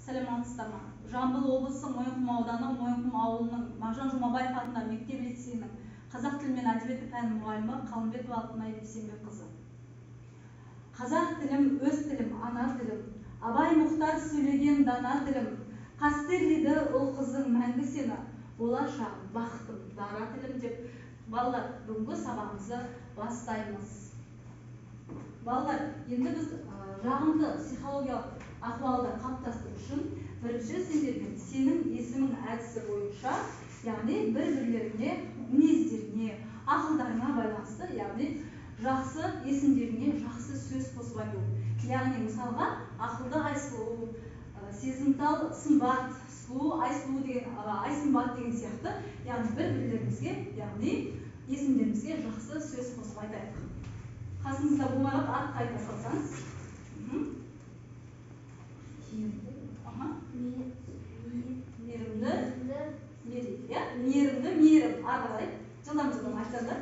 Саламатсыздар ма? Жамбыл облысы Мойынқұм ауданы Мойынқұм ауылының Мағжан Жұмабаев атындағы мектеп-лицейінің қазақ тілі мен әдебиеті пәні мұғалімі Қалымбетова Алтынай Бейсенбекқызы. Қазақ тілім, өз тілім, ана тілім, Абай Мұхтар сөйлеген дана тілім, қастерледі ұл қызың мәңгі сені, болашағым, бақытым, дара тілім деп, балалар, бүгінгі сабағымызды бастаймыз. Балалар, енді біз жағымды психологиялық ахуалды қалыптастыру үшін бірінші сендерге сенің есімің әдісі бойынша, яғни бір-бірлеріне, мінездеріне, ақылдарына байланысты, яғни жақсы есімдеріне жақсы сөз қосып айту. Яғни мысалға ақылды Айсұлу, сезімтал Сымбат, сұлу Айсұлу деген, Айсымбат деген сияқты, яғни бір-бірлерімізге, яғни есімдерімізге жақсы сөз қосып айтайық. Қасыңызда болмағат атты айта салсаңыз. Мейірімді, мейірім. Ары қарай жылдам айтады.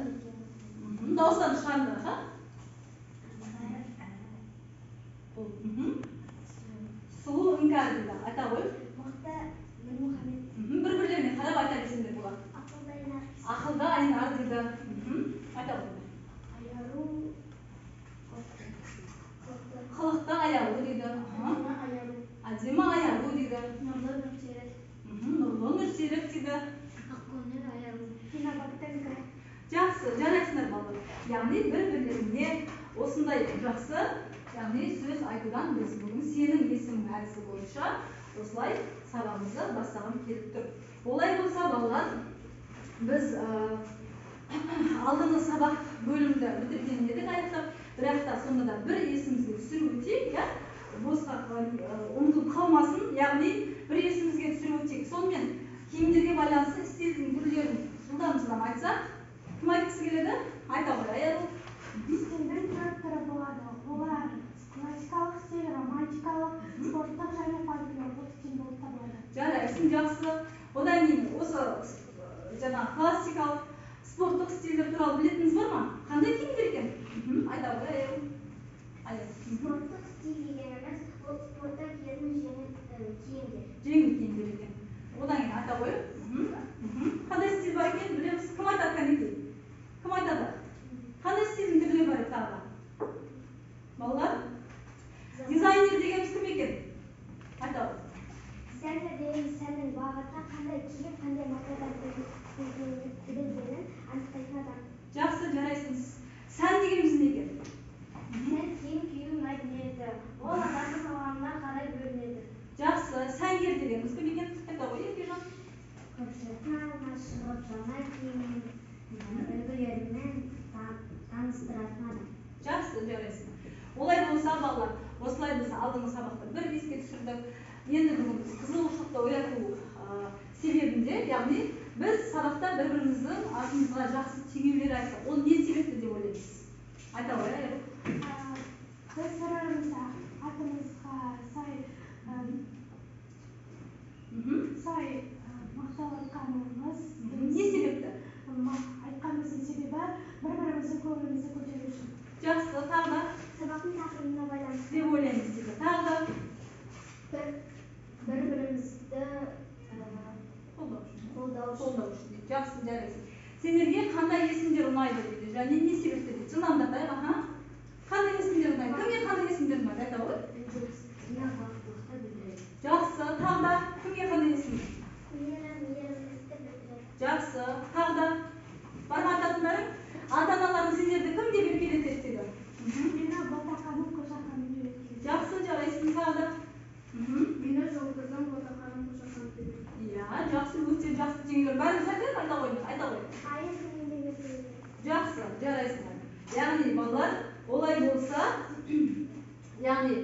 Дауыстан шығарыңдар. Сұлу Іңкәр дейді. Айта ғой. Мықты Нұрмұхамед. Бір-бірлеріне қарап айта берсеңдер болады. Ақылды Айнар дейді. Айта ғой. Қылықты Аялу дейді. Әдемі Аялу дейді. Нұрлы Нұрсерік. Нұрлы Нұрсерік дейді. Ақкөңіл Аялу. Инабаттанка. Жақсы, жарайсыңдар балалар. Яғни бір-бірлеріне осындай жақсы, яғни сөз айтудан біз бүгін сенің есімің әдісі бойынша осылай сабағымызды бастағым келіп тұр. Олай болса балалар, біз алдыңғы сабақ бөлімді бітірген едік аяқтап, бірақ та сонда да бір есімізге түсіріп өтейік, босқа ұмытылып қалмасын, яғни бір есімізге түсіріп өтейік. Сонымен киімдерге байланысты стильдің түрлерін жылдам айтсақ, кім айтқысы келеді? Айта ғой, Аялу. Стильдің түрі болады. Олар классикалық стиль, романтикалық, спорттық және фольклорлық стиль болып табылады. Жарайсың, жақсы. Одан кейін осы классикалық, спорттық стильдер туралы білетіңіз бар ма? Қандай киімдер екен? Айта ғой, Аялу. Спорттық стиль дегеніміз ол спортта киетін жеңіл киімдер. Жеңіл киімдер екен. Одан кейін айта ғой. Қандай стиль бар екен? Білеміз. Кім айтады кәнекей? Кім айтады? Қандай стильдің түрлері бар еді тағы? Балалар? Дизайнер дегеніміз кім екен? Айта ғой. Дизайнер дегеніміз сәннің бағытқа қандай киім, қандай матадан тігілгенін анықтайтын адам. Жақсы, жарайсыңыз. Сән дегеніміз не екен? Сән киім кию мәдениеті. Ол адамның қоғамына қарай бөлінеді. Жақсы, сәнгер дегеніміз кім екен? Айта ғой, Еркежан. Көпшілікті шығып жаңа киім үлгілерімен таныстыратын адам. Жақсы, жарайсың. Олай болса балалар, осылай біз алдыңғы сабақта бір еске түсірдік. Енді бүгін біз қызығушылықты ояту себебінде, яғни біз сабақта бір-біріміздің атымызға жақсы теңеулер айттық. Ол не себепті деп ойлаймыз? Айта ғой, Аялу. Біз бір-бірімізді атымызға сай мақталатқанымыз. Не себепті? Айтқанымыздың себебі бір-біріміздің көңілімізді көтеру үшін. Жақсы, тағы да? Сабақтың тақырыбына байланысты деп ойлаймыз дейді. Тағы да? Бір-бірімізді қолдау үшін. Жақсы, жарайсың. Сендерге қандай есімдер ұнайды дейді, және не себепті дейді. Жылдамдатайық, қандай есімдер ұнайды? Кімге қандай есімдер ұнайды? Айта ғой. Жақсы, тағы да? Кімге қандай есім? Жақсы, тағы да? Бар ма ататындарың? Ата-аналарың сендерді кім деп еркелетеді дейді? Мені Ботақаным, Қошақаным деп еркелетеді. Жақсы, жарайсың, тағы да? Мені Жұлдызым, Ботақаным, Қошақаным деп еркелетеді. Иә, жақсы, өте жақсы теңеулер. Бәрін айтайық, айта ғой. Айы күнінде еркелетеді. Жақсы, жарайсың. Яғни балалар, олай болса, яғни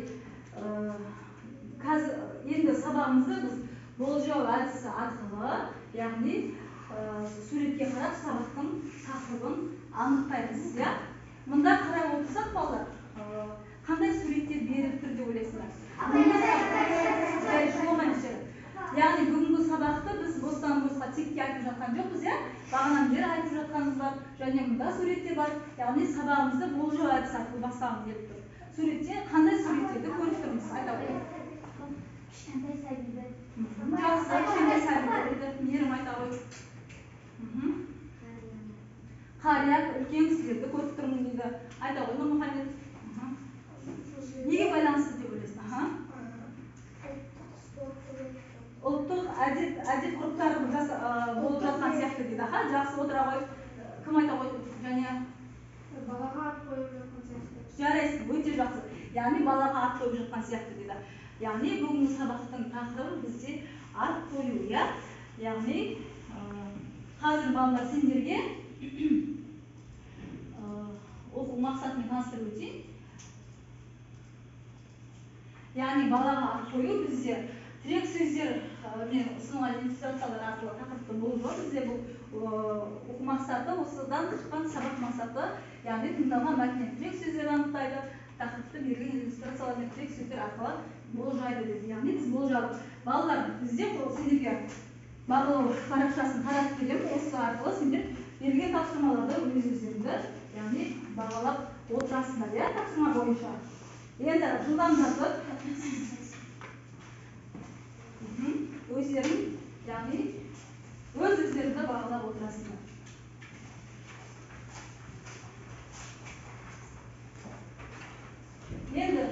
қазір енді сабағымызды біз болжау әдісі арқылы, яғни суретке қарап сабақтың тақырыбын анықтаймыз, иә? Мұнда қарап отырсақ балалар, қандай суреттер беріп тұр деп ойлайсыңдар? Яғни бүгінгі сабақты біз бостан-босқа текке айтып жатқан жоқпыз, иә? Бағанан бері айтып жатқанымыз бар, және мұнда суреттер бар. Яғни сабағымызды болжау әдісі арқылы бастағымыз келіп тұр. Суретте қандай суреттерді көріп тұрмыз? Айта ғой. Кішкентай қария үлкен кісілерді көріп тұрмын дейді. Айта ғой Нұрмұхамед. Неге байланысты деп ойлайсың? Ұлттық әдет ғұрыптарын болып жатқан сияқты дейді. Жақсы отыра ғой. Кім айта ғой? Және балаға ат қойып жатқан сияқты. Жарайсың, өте жақсы. Яғни балаға ат қойып жатқан сияқты дейді. Яғни бүгінгі сабақтың тақырыбы бізде ат қою, иә? Яғни қазір балалар сендерге оқу мақсатымен таныстырып өтейін. Яғни балаға ат қою бізде тірек сөздер мен ұсынылған иллюстрациялар арқылы тақырыпты болып жоқ. Бізде бұл оқу мақсаты осыдан шыққан сабақ мақсаты, яғни тыңдалған мәтіннен тірек сөздер анықтайды, тақырыпты берілген иллюстрациялар мен тірек сөздер арқылы болжайды деді. Яғни біз болжадық. Балалар, бізде сендерге бағалау парақшасын таратып беремін. Осы арқылы сендер берілген тапсырмаларды өздеріңді, яғни бағалап отырасыңдар, иә, тапсырма бойынша. Енді жылдамдатып өздерің, яғни өздеріңді бағалап отырасыңдар. Енді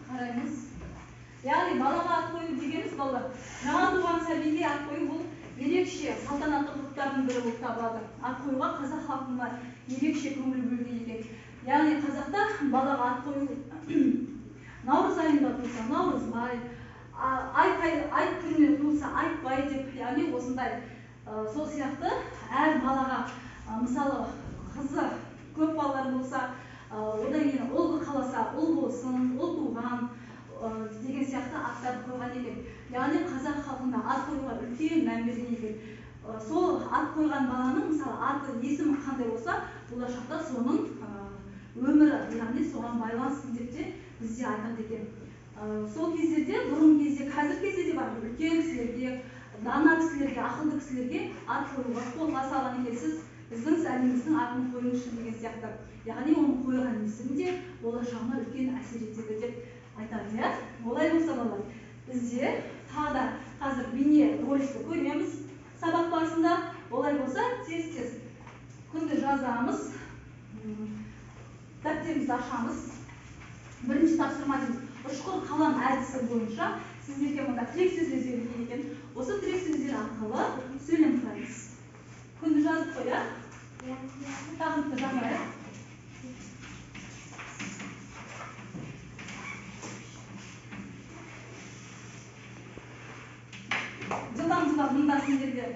қараймыз. Яғни балаға ат қою дегеніміз балалар. Жаңа туған сәбиге ат қою бұл ерекше салтанатты ғұрыптардың бірі болып табылады. Ат қоюға қазақ халқында ерекше көңіл бөлген екен. Яғни қазақта балаға ат қою наурыз айында туса наурызбай, айт күніне туса айтбай деп, яғни осындай сол сияқты әр балаға мысалы қызы көп балалар болса, одан кейін ұл қаласа ұл болсын, ұл туған деген сияқты аттарды қойған екен. Яғни қазақ халқында ат қоюға үлкен мән берген екен. Сол ат қойған баланың мысалы аты есімі қандай болса, болашақта соның өмірі, яғни соған байланысты деп те бізде айтады екен. Сол кездерде, бұрын кезде, қазір кезде де бар, үлкен кісілерге, дана кісілерге, ақылды кісілерге ат қоюға қолға салған екен. Сіз біздің сәлеміміздің атын қойыңызшы деген сияқты. Яғни оның қойған есімі де болашағына үлкен әсер етеді деп айтады, иә? Олай болса балалар, бізде тағы да қазір бейне роликті көреміз сабақ барысында. Олай болса, тез-тез күнді жазамыз, дәптерімізді ашамыз. Бірінші тапсырма дейміз. Ұшқыр қалам әдісі бойынша сіздерге мұнда тірек сөздер берілген екен. Осы тірек сөздер арқылы сөйлем құраймыз. Күнді жазып қояйық. Тақырыпты жазайық. Жылдам мұнда сендерге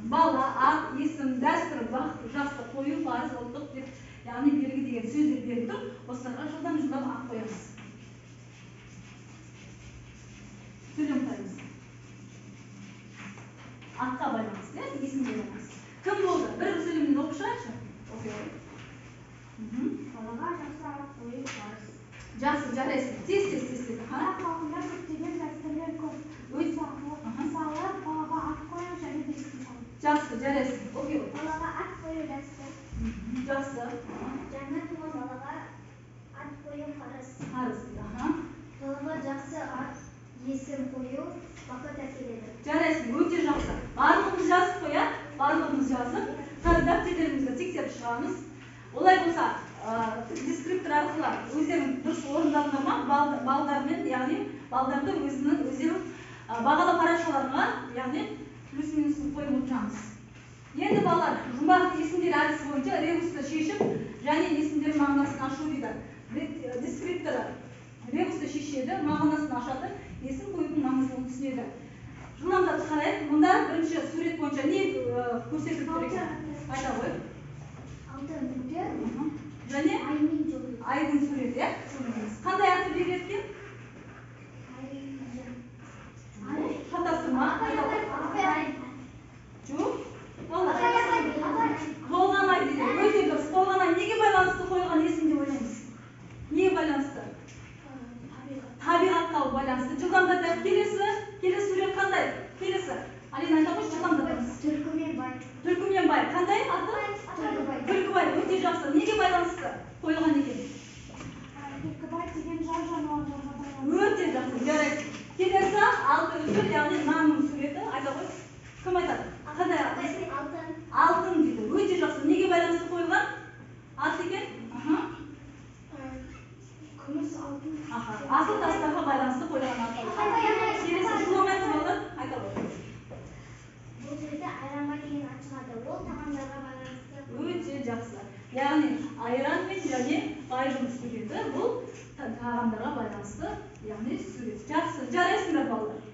бала, ат, есім, дәстүр, бақыт, жасты, қою, парыз, ұлттық деп, яғни белгі деген сөздер беріп тұр. Осыларға жылдам ат қоямыз. Сөйлем құраймыз. Атқа байланысты, есімге байланысты. Кім болды? Бір сөйлемнен оқып шығайықшы. Балаға жақсы ат қою парыз. Жақсы, жарайсың. Тез. Қазақ халқында көптеген дәстүрлер көп. Мысалы, балаға ат қою және бесік салу. Жақсы, жарайсың. Балаға ат қою дәстүр. Жақсы. Жаңа туған балаға ат қою парыз. Парыз. Балаға жақсы ат есім қою бақыт әкеледі. Жарайсың, өте жақсы. Барлығымыз жазып қояйық, барлығымыз жазып, қазір дәптерімізді тексеріп шығамыз. Олай болса, дескриптор арқылы өздерің дұрыс орындадыңдар ма? Балдармен, яғни балдарды өздерің бағалы парақшаларына, яғни плюс-минусын қойып отырамыз. Енді балалар, жұмбақ есімдер әдісі бойынша ребусты шешіп, және есімдер мағынасын ашу дейді. Дескрипторы ребусты шешеді, мағынасын ашады, есім қоюдың маңыздылығын түсінеді. Жылдамдатып қарайық. Мұнда бірінші сурет бойынша не көрсетіліп тұр екен? Айта ғой. Алтын нүкте. Және айдың суреті, иә? Қандай аты берілген? Шатастырма. Жоқ. Толғанай дейді. Өте дұрыс. Толғанай неге байланысты қойылған есім деп ойлаймыз? Неге байланысты? Табиғатқа байланысты. Жылдамдатып. Келесі сурет қандай? Келесі. Алина айта қойшы, жылдамдатамыз. Түлкімен бай. Түлкімен бай. Қандай аты? Түлкібай. Өте жақсы. Неге байланысты қойылған екен? Түлкібай деген жан жануарларға байланысты. Өте жақсы. Жарайсың. Келесі алты үзір, яғни нанның суреті. Айта қой. Кім айтады? Қандай аты? яғни айран мен және байжұмыс дегенді бұл тағамдарға байланысты яғни сурет. Жақсы, жарайсыңдар балалар.